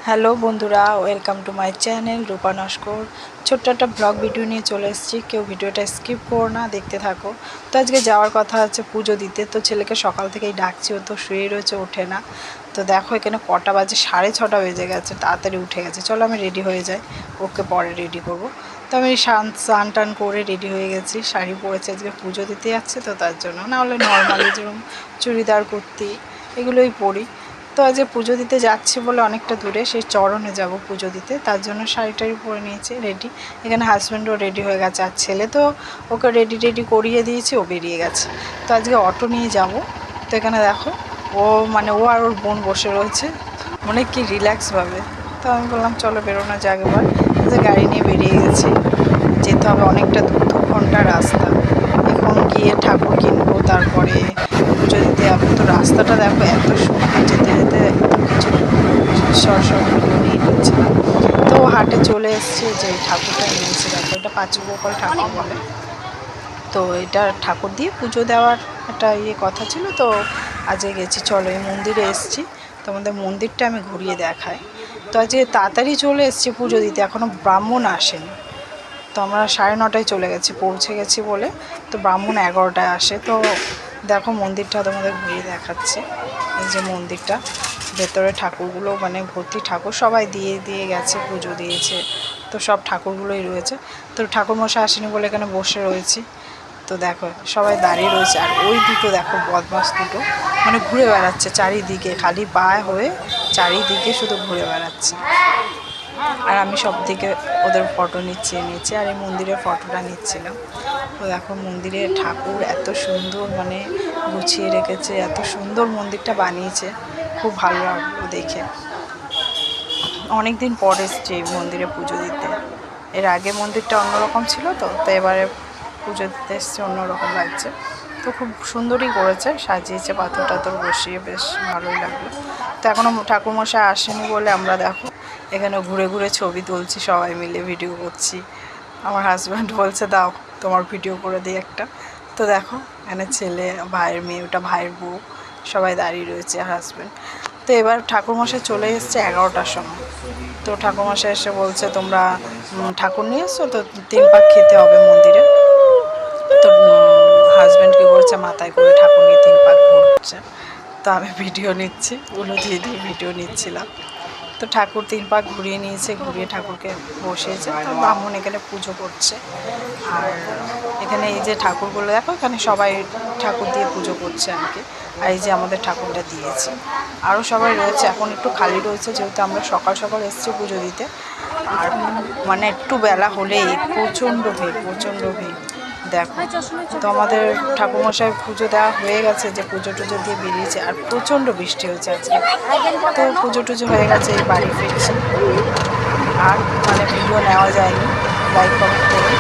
Hello বন্ধুরা, welcome to my channel রূপা নস্কর। ছোট্ট একটা ব্লগ ভিডিও নিয়ে চলে এসেছি। কেউ ভিডিওটা স্কিপ করো না, দেখতে থাকো। তো আজকে যাওয়ার কথা আছে পুজো দিতে। তো ছেলেকে সকাল থেকেই ডাকছি, ও তো শুয়ে রয়েছে, ওঠে না। তো দেখো এখানে কটা বাজে, 6:30 বেজে গেছে, তাড়াতাড়ি উঠে গেছে। চলো আমি রেডি হয়ে যাই, ওকে পরে রেডি করবো। তো আমি স্নান টান করে রেডি হয়ে গেছি, শাড়ি পরেছি, আজকে পুজো দিতে যাচ্ছে তো তার জন্য। নাহলে নর্মালি যেরকম চুড়িদার কুর্তি এগুলোই পরি। তো আজকে পুজো দিতে যাচ্ছি বলে অনেকটা দূরে, সেই চরণে যাব পুজো দিতে, তার জন্য শাড়ি টাড়ি পরে নিয়েছি রেডি। এখানে হাজব্যান্ডও রেডি হয়ে গেছে, আর ছেলে তো ওকে রেডি করিয়ে দিয়েছি, ও বেরিয়ে গেছে। তো আজকে অটো নিয়ে যাব। তো এখানে দেখো ও ও আর ওর বোন বসে রয়েছে, মনে কি রিল্যাক্সভাবে। তো আমি বললাম চলো বেরোনো যাক। এবার যে গাড়ি নিয়ে বেরিয়ে গেছি, যেতে হবে অনেকটা দূর, 2 ঘন্টা রাস্তা। এখন গিয়ে ঠাকুর কিনবো, তারপরে পুজো দিতে যাবো। তো রাস্তাটা দেখো এত সুন্দর, যেতে যেতে কিছু সরসর নিয়ে নিচ্ছিলাম। তো হাটে চলে এসছে, যে ঠাকুরটা নিয়েছে দেখো, এটা পাঁচগোপাল ঠাকুর বলে। তো এটা ঠাকুর দিয়ে পুজো দেওয়ার একটা কথা ছিল, তো আজকে গেছি। চলো এই মন্দিরে এসছি, তোমাদের মন্দিরটা আমি ঘুরিয়ে দেখাই। তো আজকে তাড়াতাড়ি চলে এসছি পুজো দিতে, এখনও ব্রাহ্মণ আসেনি। তো আমরা 9:30টায় চলে গেছি, পৌঁছে গেছি বলে। তো ব্রাহ্মণ 11টায় আসে। তো দেখো মন্দিরটা তোমাদের ঘুরিয়ে দেখাচ্ছি। এই যে মন্দিরটা, ভেতরে ঠাকুরগুলো ভর্তি ঠাকুর, সবাই দিয়ে গেছে, পুজো দিয়েছে। তো সব ঠাকুরগুলোই রয়েছে। তো ঠাকুরমশাই আসেনি বলে এখানে বসে রয়েছি। তো দেখো সবাই দাঁড়িয়ে রয়েছে, আর ওই দুটো দেখো বদমাস দুটো, ঘুরে বেড়াচ্ছে চারিদিকে, খালি পা হয়ে চারিদিকে শুধু ঘুরে বেড়াচ্ছে। আর আমি সব দিকে ওদের ফটো নিচ্ছি, আর এই মন্দিরের ফটোটা নিচ্ছিলাম। তো দেখো মন্দিরের ঠাকুর এত সুন্দর, গুছিয়ে রেখেছে, এত সুন্দর মন্দিরটা বানিয়েছে, খুব ভালো লাগলো দেখে। অনেক দিন পর এসছি এই মন্দিরে পুজো দিতে। এর আগে মন্দিরটা অন্যরকম ছিল, তো এবারে পুজো দিতে এসছে, অন্যরকম লাগছে। তো খুব সুন্দরই করেছে, সাজিয়েছে, পাথর টাথর বসিয়ে, বেশ ভালোই লাগলো। তো এখনও ঠাকুরমশাই আসেনি বলে আমরা দেখো এখানে ঘুরে ঘুরে ছবি তুলছি, সবাই মিলে ভিডিও করছি। আমার হাজব্যান্ড বলছে দাও তোমার ভিডিও করে দিই একটা। তো দেখো এখানে ছেলে, ভাইয়ের মেয়ে, ওটা ভাইয়ের বউ, সবাই দাঁড়িয়ে রয়েছে, হাজব্যান্ড। তো এবার ঠাকুরমশাই চলে এসছে 11টার সময়। তো ঠাকুরমশাই এসে বলছে তোমরা ঠাকুর নিয়ে এসছো তো, 3 পাক খেতে হবে মন্দিরে। তো হাজব্যান্ড কী করছে, মাথায় করে ঠাকুর নিয়ে 3 পাক ঘুরছে। তো আমি ভিডিও নিচ্ছি, উলো দিয়ে ভিডিও নিচ্ছিলাম। তো ঠাকুর 3 পাক ঘুরিয়ে নিয়েছে, ঘুরিয়ে ঠাকুরকে বসিয়েছে। তো ব্রাহ্মণ এখানে পুজো করছে। আর এখানে এই যে ঠাকুরগুলো দেখো, এখানে সবাই ঠাকুর দিয়ে পুজো করছে আর কি। আর এই যে আমাদের ঠাকুরটা দিয়েছে, আরও সবাই রয়েছে। এখন একটু খালি রয়েছে, যেহেতু আমরা সকাল সকাল এসেছি পুজো দিতে। আর একটু বেলা হলেই প্রচণ্ড ভিড় দেখো। তো আমাদের ঠাকুরমশাই পুজো দেওয়া হয়ে গেছে, যে পুজো টুজো দিয়ে বেরিয়েছে, আর প্রচণ্ড বৃষ্টি হয়েছে আজকে। তো পুজো টুজো হয়ে গেছে, এই বাড়ি ফিরছি। আর ভিডিও নেওয়া যায়নি, লাইক কমেন্ট করুন।